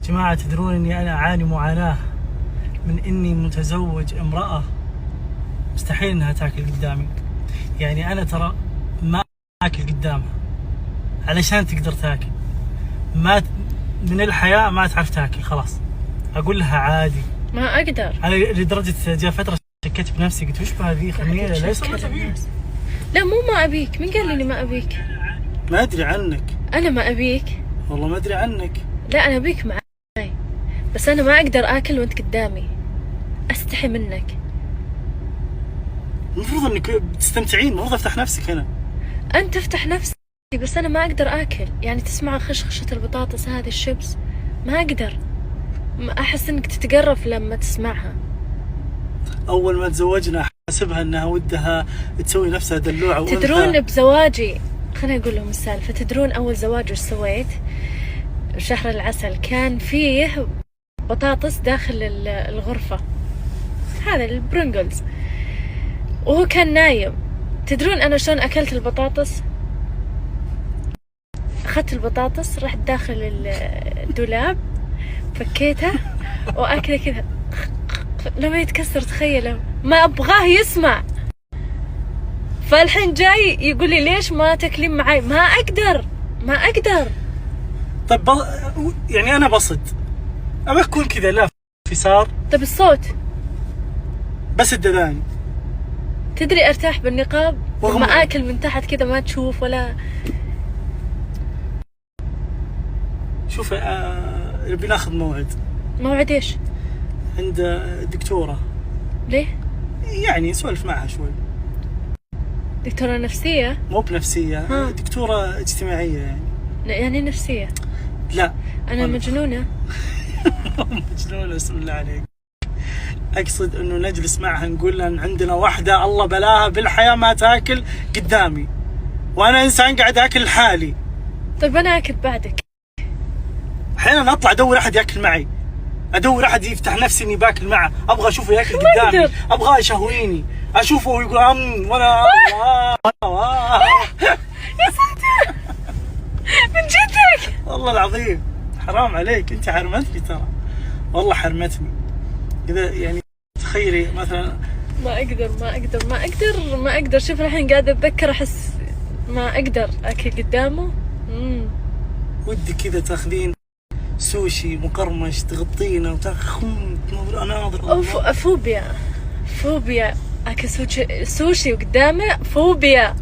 جماعة تدرون اني انا اعاني معاناة من اني متزوج امرأة مستحيل انها تاكل قدامي. يعني انا ترى ما اكل قدامها علشان تقدر تاكل، ما من الحياة ما تعرف تاكل خلاص. اقول لها عادي، ما اقدر. انا لدرجة جاء فترة شكيت بنفسي، قلت وش بهذه خميلة ليش لا مو ما ابيك، من قال لي اني ما ابيك؟ ما ادري عنك. انا ما ابيك والله ما ادري عنك. لا انا ابيك معي، بس انا ما اقدر اكل وانت قدامي، استحي منك. المفروض انك بتستمتعين، المفروض افتح نفسك هنا. انت تفتح نفسك بس انا ما اقدر اكل. يعني تسمع خشخشة البطاطس هذه الشيبس، ما اقدر. احس انك تتقرف لما تسمعها. اول ما تزوجنا احسبها انها ودها تسوي نفسها دلوعة وانثى. تدرون بزواجي، خليني اقول لهم السالفة. تدرون اول زواج وش سويت؟ شهر العسل كان فيه بطاطس داخل الغرفة، هذا البرنجلز، وهو كان نايم. تدرون انا شلون اكلت البطاطس؟ اخذت البطاطس رحت داخل الدولاب فكيتها واكله كذا لما يتكسر. تخيلوا، ما ابغاه يسمع. فالحين جاي يقول لي ليش ما تاكلين معي؟ ما اقدر. طيب يعني انا بصد ابى اكون كذا لا انفصار. طيب الصوت بس الدذاني. تدري ارتاح بالنقاب لما اكل من تحت كذا ما تشوف ولا. شوف نبي ناخذ موعد ايش؟ عند دكتورة. ليه؟ يعني نسولف معها شوي. دكتورة نفسية؟ مو بنفسية، دكتورة اجتماعية يعني نفسية؟ لا أنا مجنونة. مجنونة بسم الله عليك. أقصد إنه نجلس معها نقول لها إن عندنا واحدة الله بلاها بالحياة ما تاكل قدامي، وأنا إنسان قاعد آكل لحالي. طيب أنا آكل بعدك. أحيانا أطلع أدور أحد ياكل معي، أدور أحد يفتح نفسي إني باكل معه، أبغى أشوفه ياكل قدامي، أبغى يشهويني، أشوفه ويقول وأنا الله. يا ساتر من جدك والله العظيم حرام عليك، أنت حرمتني ترى، والله حرمتني. إذا يعني تخيلي مثلا ما أقدر. شوف الحين قاعدة أتذكر أحس ما أقدر أكل قدامه. ودي كذا تاخذين سوشي مقرمش تغطينه وتاخذون اناظر. فوبيا اكل سوشي وقدامه. فوبيا.